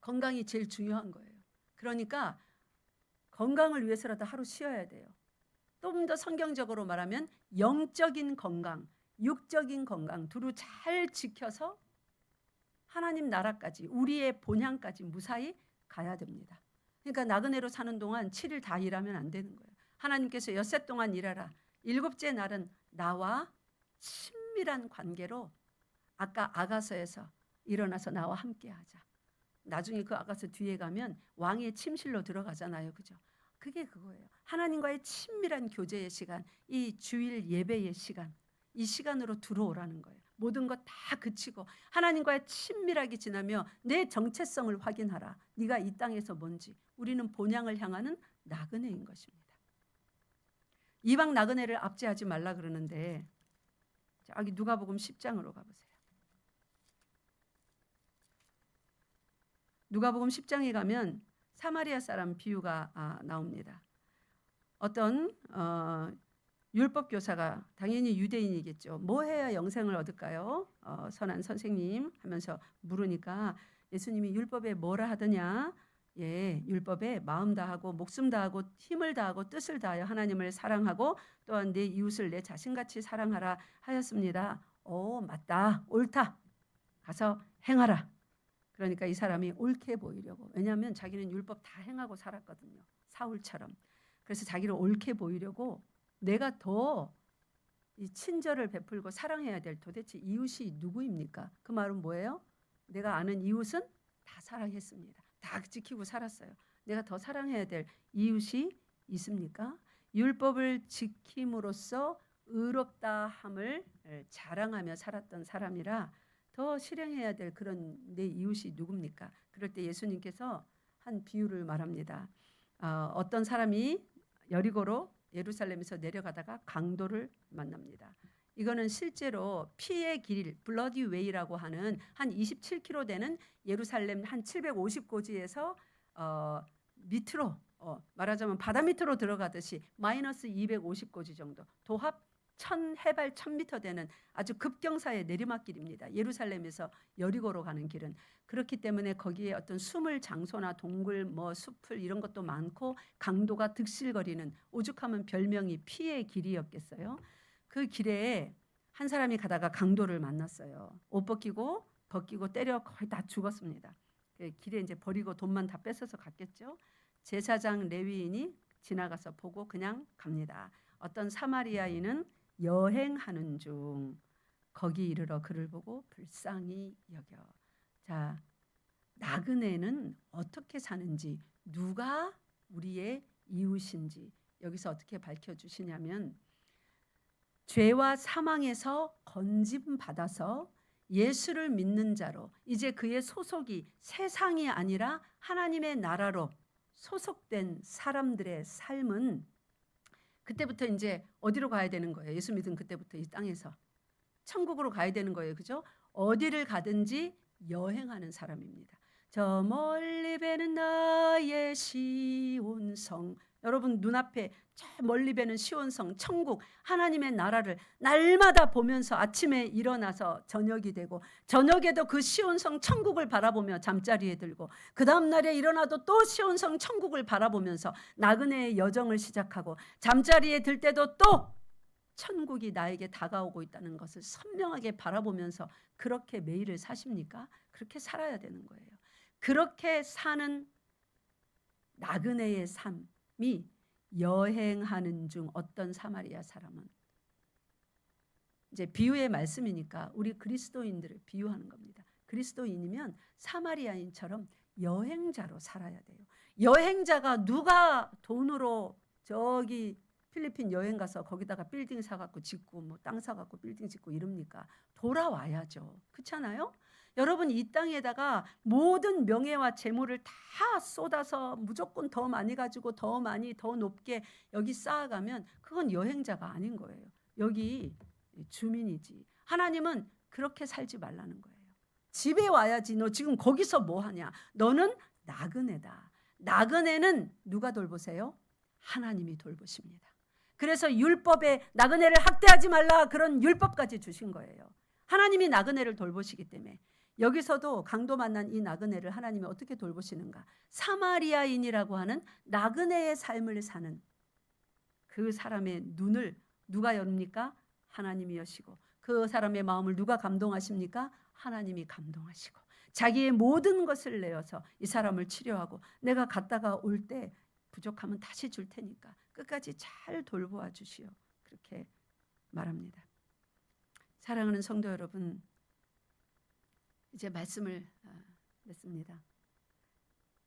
건강이 제일 중요한 거예요. 그러니까 건강을 위해서라도 하루 쉬어야 돼요. 좀 더 성경적으로 말하면 영적인 건강, 육적인 건강 두루 잘 지켜서 하나님 나라까지 우리의 본향까지 무사히 가야 됩니다. 그러니까 나그네로 사는 동안 7일 다 일하면 안 되는 거예요. 하나님께서 엿새 동안 일하라. 일곱째 날은 나와 친밀한 관계로 아까 아가서에서 일어나서 나와 함께 하자. 나중에 그 아가서 뒤에 가면 왕의 침실로 들어가잖아요. 그죠? 그게 그거예요. 하나님과의 친밀한 교제의 시간, 이 주일 예배의 시간, 이 시간으로 들어오라는 거예요. 모든 것 다 그치고 하나님과의 친밀하게 지나며 내 정체성을 확인하라. 네가 이 땅에서 뭔지. 우리는 본향을 향하는 나그네인 것입니다. 이방 나그네를 압제하지 말라 그러는데 저기 누가복음 10장으로 가보세요. 누가복음 10장에 가면 사마리아 사람 비유가 나옵니다. 어떤 율법 교사가 당연히 유대인이겠죠. 뭐 해야 영생을 얻을까요? 선한 선생님 하면서 물으니까 예수님이 율법에 뭐라 하더냐? 예, 율법에 마음 다하고 목숨 다하고 힘을 다하고 뜻을 다하여 하나님을 사랑하고 또한 내 이웃을 내 자신같이 사랑하라 하였습니다. 오, 맞다. 옳다. 가서 행하라. 그러니까 이 사람이 옳게 보이려고. 왜냐하면 자기는 율법 다 행하고 살았거든요. 사울처럼. 그래서 자기를 옳게 보이려고 내가 더 이 친절을 베풀고 사랑해야 될 도대체 이웃이 누구입니까? 그 말은 뭐예요? 내가 아는 이웃은 다 사랑했습니다. 다 지키고 살았어요. 내가 더 사랑해야 될 이웃이 있습니까? 율법을 지킴으로써 의롭다 함을 자랑하며 살았던 사람이라 더 실행해야 될 그런 내 이웃이 누굽니까? 그럴 때 예수님께서 한 비유를 말합니다. 어떤 사람이 여리고로 예루살렘에서 내려가다가 강도를 만납니다. 이거는 실제로 피의 길, 블러디 웨이라고 하는 한 27km 되는 예루살렘 한 750고지에서 밑으로 말하자면 바다 밑으로 들어가듯이 마이너스 250고지 정도, 도합 해발 1000m 되는 아주 급경사의 내리막길입니다. 예루살렘에서 여리고로 가는 길은. 그렇기 때문에 거기에 어떤 숨을 장소나 동굴, 숲을 이런 것도 많고 강도가 득실거리는, 오죽하면 별명이 피의 길이었겠어요. 그 길에 한 사람이 가다가 강도를 만났어요. 옷 벗기고 때려 거의 다 죽었습니다. 길에 이제 버리고 돈만 다 뺏어서 갔겠죠. 제사장 레위인이 지나가서 보고 그냥 갑니다. 어떤 사마리아인은 여행하는 중 거기 이르러 그를 보고 불쌍히 여겨. 자, 나그네는 어떻게 사는지, 누가 우리의 이웃인지 여기서 어떻게 밝혀주시냐면, 죄와 사망에서 건짐 받아서 예수를 믿는 자로 이제 그의 소속이 세상이 아니라 하나님의 나라로 소속된 사람들의 삶은 그때부터 이제 어디로 가야 되는 거예요? 예수 믿은 그때부터 이 땅에서 천국으로 가야 되는 거예요. 그죠? 어디를 가든지 여행하는 사람입니다. 저 멀리 배는 나의 시온성. 여러분 눈앞에 저 멀리 배는 시온성, 천국, 하나님의 나라를 날마다 보면서 아침에 일어나서 저녁이 되고, 저녁에도 그 시온성 천국을 바라보며 잠자리에 들고, 그 다음 날에 일어나도 또 시온성 천국을 바라보면서 나그네의 여정을 시작하고, 잠자리에 들 때도 또 천국이 나에게 다가오고 있다는 것을 선명하게 바라보면서 그렇게 매일을 사십니까? 그렇게 살아야 되는 거예요. 그렇게 사는 나그네의 삶이 여행하는 중 어떤 사마리아 사람은, 이제 비유의 말씀이니까 우리 그리스도인들을 비유하는 겁니다. 그리스도인이면 사마리아인처럼 여행자로 살아야 돼요. 여행자가 누가 돈으로 저기 필리핀 여행 가서 거기다가 빌딩 사갖고 짓고 뭐 땅 사갖고 빌딩 짓고 이럽니까? 돌아와야죠. 그렇잖아요? 여러분 이 땅에다가 모든 명예와 재물을 다 쏟아서 무조건 더 많이 가지고 더 많이 더 높게 여기 쌓아가면 그건 여행자가 아닌 거예요. 여기 주민이지. 하나님은 그렇게 살지 말라는 거예요. 집에 와야지. 너 지금 거기서 뭐 하냐? 너는 나그네다. 나그네는 누가 돌보세요? 하나님이 돌보십니다. 그래서 율법에 나그네를 학대하지 말라 그런 율법까지 주신 거예요. 하나님이 나그네를 돌보시기 때문에. 여기서도 강도 만난 이 나그네를 하나님이 어떻게 돌보시는가? 사마리아인이라고 하는 나그네의 삶을 사는 그 사람의 눈을 누가 엽니까? 하나님이 여시고, 그 사람의 마음을 누가 감동하십니까? 하나님이 감동하시고, 자기의 모든 것을 내어서 이 사람을 치료하고, 내가 갔다가 올 때 부족하면 다시 줄 테니까 끝까지 잘 돌보아 주시오. 그렇게 말합니다. 사랑하는 성도 여러분, 이제 말씀을 맺습니다.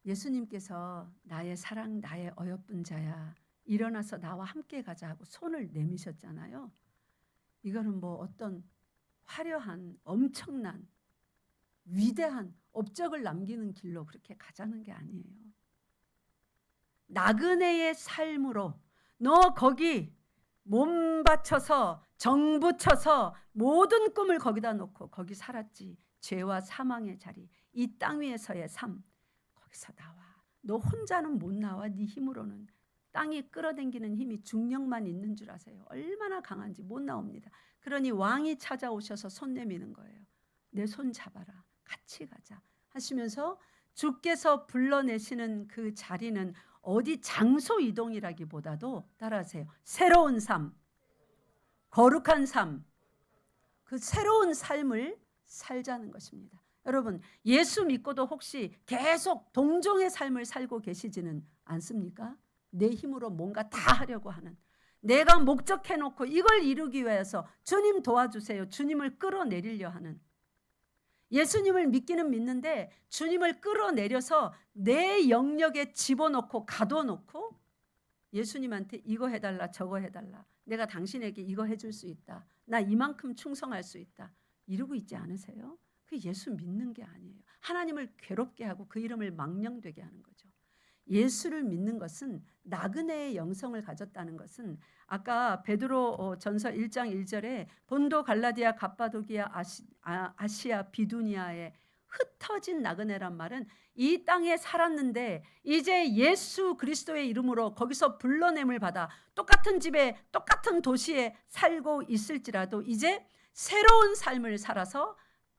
예수님께서 나의 사랑, 나의 어여쁜 자야, 일어나서 나와 함께 가자 하고 손을 내미셨잖아요. 이거는 뭐 어떤 화려한 엄청난 위대한 업적을 남기는 길로 그렇게 가자는 게 아니에요. 나그네의 삶으로 너 거기 몸 바쳐서 정 붙여서 모든 꿈을 거기다 놓고 거기 살았지. 죄와 사망의 자리, 이 땅 위에서의 삶, 거기서 나와. 너 혼자는 못 나와. 네 힘으로는. 땅이 끌어당기는 힘이 중력만 있는 줄 아세요? 얼마나 강한지 못 나옵니다. 그러니 왕이 찾아오셔서 손 내미는 거예요. 내 손 잡아라. 같이 가자 하시면서 주께서 불러내시는 그 자리는 어디 장소 이동이라기보다도 따라하세요. 새로운 삶, 거룩한 삶, 그 새로운 삶을 살자는 것입니다. 여러분 예수 믿고도 혹시 계속 동정의 삶을 살고 계시지는 않습니까? 내 힘으로 뭔가 다 하려고 하는, 내가 목적해놓고 이걸 이루기 위해서 주님 도와주세요, 주님을 끌어내리려 하는, 예수님을 믿기는 믿는데 주님을 끌어내려서 내 영역에 집어넣고 가둬놓고 예수님한테 이거 해달라 저거 해달라, 내가 당신에게 이거 해줄 수 있다, 나 이만큼 충성할 수 있다, 이러고 있지 않으세요? 그 예수 믿는 게 아니에요. 하나님을 괴롭게 하고 그 이름을 망령되게 하는 거죠. 예수를 믿는 것은, 나그네의 영성을 가졌다는 것은 아까 베드로 전서 1장 1절에 본도 갈라디아 갑바도기아 아시아 비두니아에 흩어진 나그네란 말은 이 땅에 살았는데 이제 예수 그리스도의 이름으로 거기서 불러냄을 받아 똑같은 집에 똑같은 도시에 살고 있을지라도 이제 새로운 삶을 살아서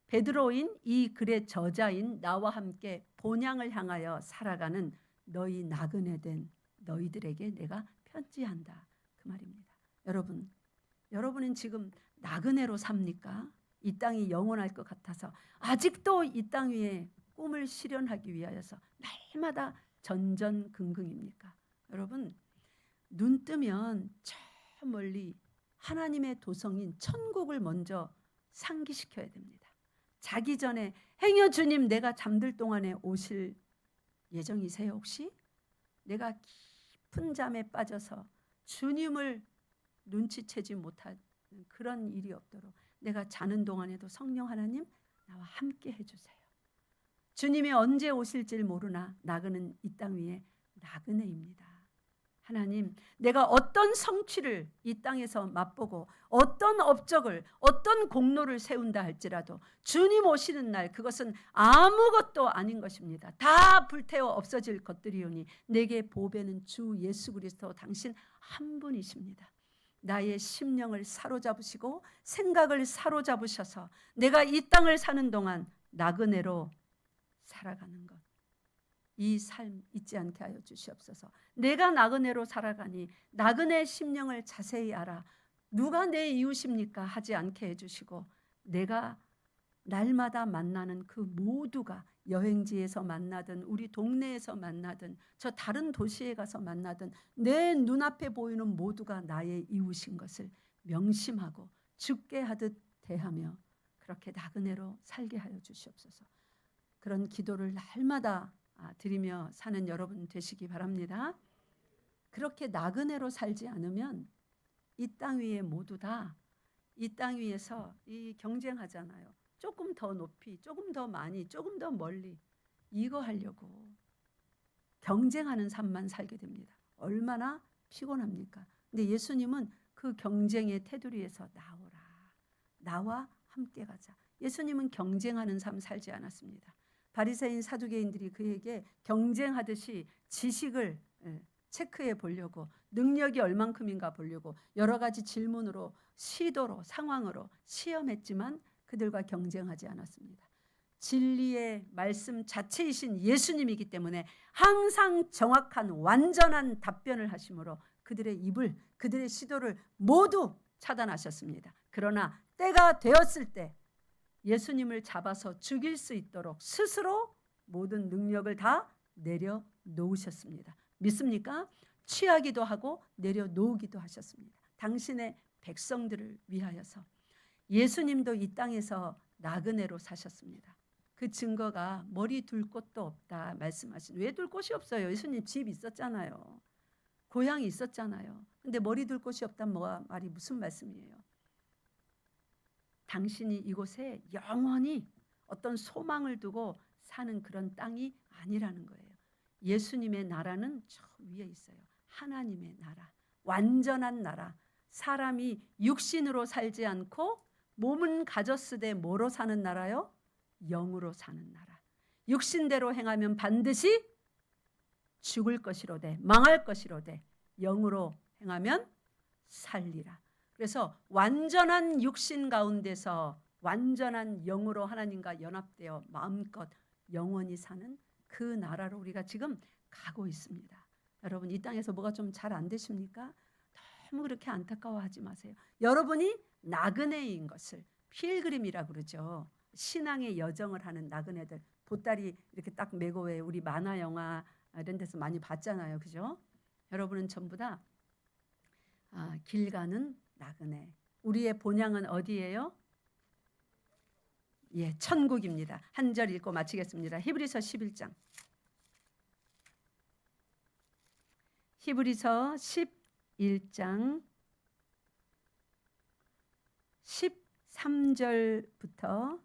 베드로인 이 글의 저자인 나와 함께 본향을 향하여 살아가는 너희 나그네 된 너희들에게 내가 편지한다, 그 말입니다. 여러분은 지금 나그네로 삽니까? 이 땅이 영원할 것 같아서 아직도 이 땅 위에 꿈을 실현하기 위하여서 날마다 전전긍긍입니까? 여러분 눈 뜨면 저 멀리 하나님의 도성인 천국을 먼저 상기시켜야 됩니다. 자기 전에 행여 주님 내가 잠들 동안에 오실 예정이세요 혹시? 내가 깊은 잠에 빠져서 주님을 눈치채지 못하는 그런 일이 없도록 내가 자는 동안에도 성령 하나님 나와 함께 해주세요. 주님이 언제 오실지 모르나 나그네는 이 땅 위에 나그네입니다. 하나님, 내가 어떤 성취를 이 땅에서 맛보고 어떤 업적을 어떤 공로를 세운다 할지라도 주님 오시는 날 그것은 아무것도 아닌 것입니다. 다 불태워 없어질 것들이오니 내게 보배는 주 예수 그리스도 당신 한 분이십니다. 나의 심령을 사로잡으시고 생각을 사로잡으셔서 내가 이 땅을 사는 동안 나그네로 살아가는 것, 이 삶 잊지 않게 하여 주시옵소서. 내가 나그네로 살아가니 나그네 심령을 자세히 알아 누가 내 이웃입니까 하지 않게 해주시고 내가 날마다 만나는 그 모두가 여행지에서 만나든 우리 동네에서 만나든 저 다른 도시에 가서 만나든 내 눈앞에 보이는 모두가 나의 이웃인 것을 명심하고 죽게 하듯 대하며 그렇게 나그네로 살게 하여 주시옵소서. 그런 기도를 날마다 드리며 사는 여러분 되시기 바랍니다. 그렇게 나그네로 살지 않으면 이 땅 위에 모두 다 이 땅 위에서 이 경쟁하잖아요. 조금 더 높이, 조금 더 많이, 조금 더 멀리 이거 하려고 경쟁하는 삶만 살게 됩니다. 얼마나 피곤합니까? 근데 예수님은 그 경쟁의 테두리에서 나오라. 나와 함께 가자. 예수님은 경쟁하는 삶 살지 않았습니다. 바리새인 사두개인들이 그에게 경쟁하듯이 지식을 체크해 보려고 능력이 얼만큼인가 보려고 여러 가지 질문으로 시도로 상황으로 시험했지만 그들과 경쟁하지 않았습니다. 진리의 말씀 자체이신 예수님이기 때문에 항상 정확한 완전한 답변을 하심으로 그들의 입을 그들의 시도를 모두 차단하셨습니다. 그러나 때가 되었을 때 예수님을 잡아서 죽일 수 있도록 스스로 모든 능력을 다 내려놓으셨습니다. 믿습니까? 취하기도 하고 내려놓기도 하셨습니다. 당신의 백성들을 위하여서. 예수님도 이 땅에서 나그네로 사셨습니다. 그 증거가 머리 둘 곳도 없다 말씀하신. 왜 둘 곳이 없어요? 예수님 집 있었잖아요. 고향이 있었잖아요. 근데 머리 둘 곳이 없다는 말이 무슨 말씀이에요? 당신이 이곳에 영원히 어떤 소망을 두고 사는 그런 땅이 아니라는 거예요. 예수님의 나라는 저 위에 있어요. 하나님의 나라, 완전한 나라. 사람이 육신으로 살지 않고 몸은 가졌으되 뭐로 사는 나라요? 영으로 사는 나라. 육신대로 행하면 반드시 죽을 것이로되 망할 것이로되 영으로 행하면 살리라. 그래서 완전한 육신 가운데서 완전한 영으로 하나님과 연합되어 마음껏 영원히 사는 그 나라로 우리가 지금 가고 있습니다. 여러분 이 땅에서 뭐가 좀 잘 안 되십니까? 너무 그렇게 안타까워하지 마세요. 여러분이 나그네인 것을 필그림이라고 그러죠. 신앙의 여정을 하는 나그네들. 보따리 이렇게 딱 메고 왜 우리 만화 영화 이런 데서 많이 봤잖아요. 그죠? 여러분은 전부 다 길 가는 나그네. 우리의 본향은 어디예요? 예, 천국입니다. 한 절 읽고 마치겠습니다. 히브리서 11장. 히브리서 11장 13절부터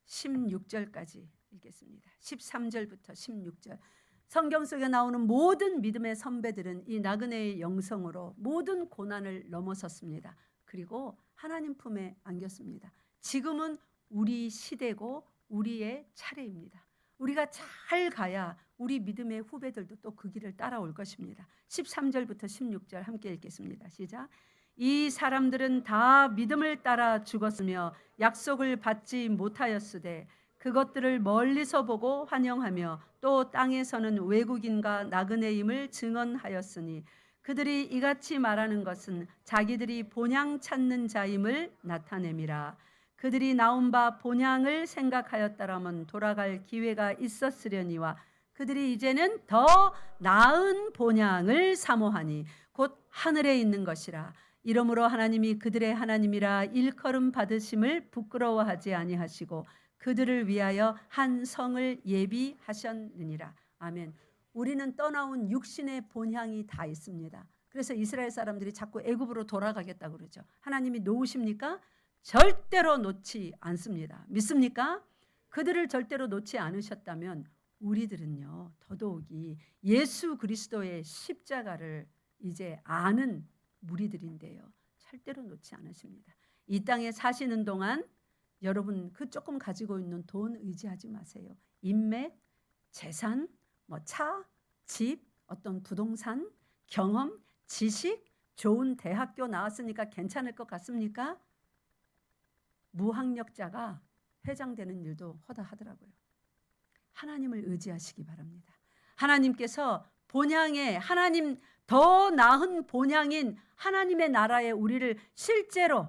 16절까지 읽겠습니다. 13절부터 16절. 성경 속에 나오는 모든 믿음의 선배들은 이 나그네의 영성으로 모든 고난을 넘어섰습니다. 그리고 하나님 품에 안겼습니다. 지금은 우리 시대고 우리의 차례입니다. 우리가 잘 가야 우리 믿음의 후배들도 또 그 길을 따라올 것입니다. 13절부터 16절 함께 읽겠습니다. 시작. 이 사람들은 다 믿음을 따라 죽었으며 약속을 받지 못하였으되 그것들을 멀리서 보고 환영하며 또 땅에서는 외국인과 나그네임을 증언하였으니 그들이 이같이 말하는 것은 자기들이 본향 찾는 자임을 나타냄이라. 그들이 나온 바 본향을 생각하였다라면 돌아갈 기회가 있었으려니와 그들이 이제는 더 나은 본향을 사모하니 곧 하늘에 있는 것이라. 이러므로 하나님이 그들의 하나님이라 일컬음 받으심을 부끄러워하지 아니하시고 그들을 위하여 한 성을 예비하셨느니라. 아멘. 우리는 떠나온 육신의 본향이 다 있습니다. 그래서 이스라엘 사람들이 자꾸 애굽으로 돌아가겠다고 그러죠. 하나님이 놓으십니까? 절대로 놓지 않습니다. 믿습니까? 그들을 절대로 놓지 않으셨다면 우리들은요, 더더욱이 예수 그리스도의 십자가를 이제 아는 무리들인데요, 절대로 놓지 않으십니다. 이 땅에 사시는 동안 여러분 그 조금 가지고 있는 돈 의지하지 마세요. 인맥, 재산, 차, 집, 어떤 부동산, 경험, 지식, 좋은 대학교 나왔으니까 괜찮을 것 같습니까? 무학력자가 회장되는 일도 허다하더라고요. 하나님을 의지하시기 바랍니다. 하나님께서 본향에 하나님 더 나은 본향인 하나님의 나라에 우리를 실제로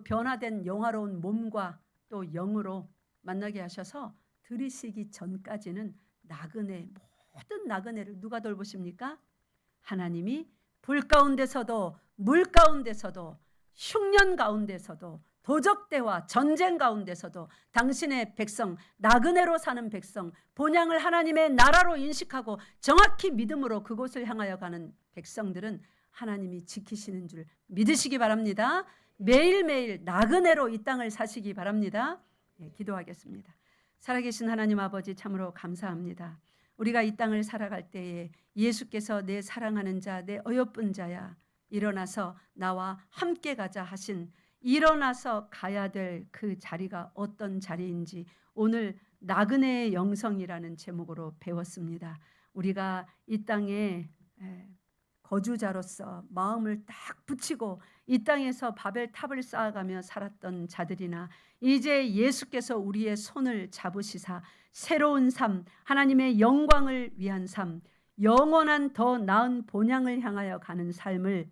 변화된 영화로운 몸과 또 영으로 만나게 하셔서 들이시기 전까지는 나그네, 모든 나그네를 누가 돌보십니까? 하나님이 불 가운데서도 물 가운데서도 흉년 가운데서도 도적대와 전쟁 가운데서도 당신의 백성, 나그네로 사는 백성, 본향을 하나님의 나라로 인식하고 정확히 믿음으로 그곳을 향하여 가는 백성들은 하나님이 지키시는 줄 믿으시기 바랍니다. 매일매일 나그네로 이 땅을 사시기 바랍니다. 기도하겠습니다. 살아계신 하나님 아버지, 참으로 감사합니다. 우리가 이 땅을 살아갈 때에 예수께서 내 사랑하는 자, 내 어여쁜 자야, 일어나서 나와 함께 가자 하신, 일어나서 가야 될 그 자리가 어떤 자리인지 오늘 나그네의 영성이라는 제목으로 배웠습니다. 우리가 이 땅에 거주자로서 마음을 딱 붙이고 이 땅에서 바벨탑을 쌓아가며 살았던 자들이나 이제 예수께서 우리의 손을 잡으시사 새로운 삶, 하나님의 영광을 위한 삶, 영원한 더 나은 본향을 향하여 가는 삶을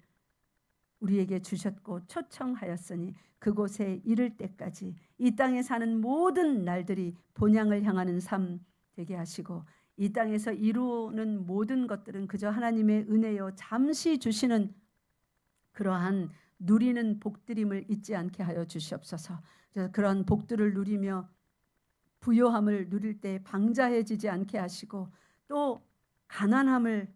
우리에게 주셨고 초청하였으니 그곳에 이를 때까지 이 땅에 사는 모든 날들이 본향을 향하는 삶 되게 하시고, 이 땅에서 이루는 모든 것들은 그저 하나님의 은혜요 잠시 주시는 그러한 누리는 복들임을 잊지 않게 하여 주시옵소서. 그래서 그런 복들을 누리며 부요함을 누릴 때 방자해지지 않게 하시고, 또 가난함을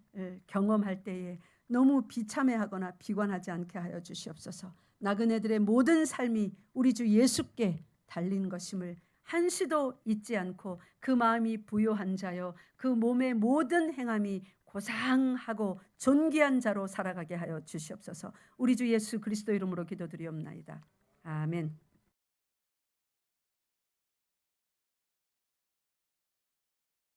경험할 때에 너무 비참해하거나 비관하지 않게 하여 주시옵소서. 나그네들의 모든 삶이 우리 주 예수께 달린 것임을 한시도 잊지 않고 그 마음이 부요한 자여 그 몸의 모든 행함이 고상하고 존귀한 자로 살아가게 하여 주시옵소서. 우리 주 예수 그리스도 이름으로 기도드리옵나이다. 아멘.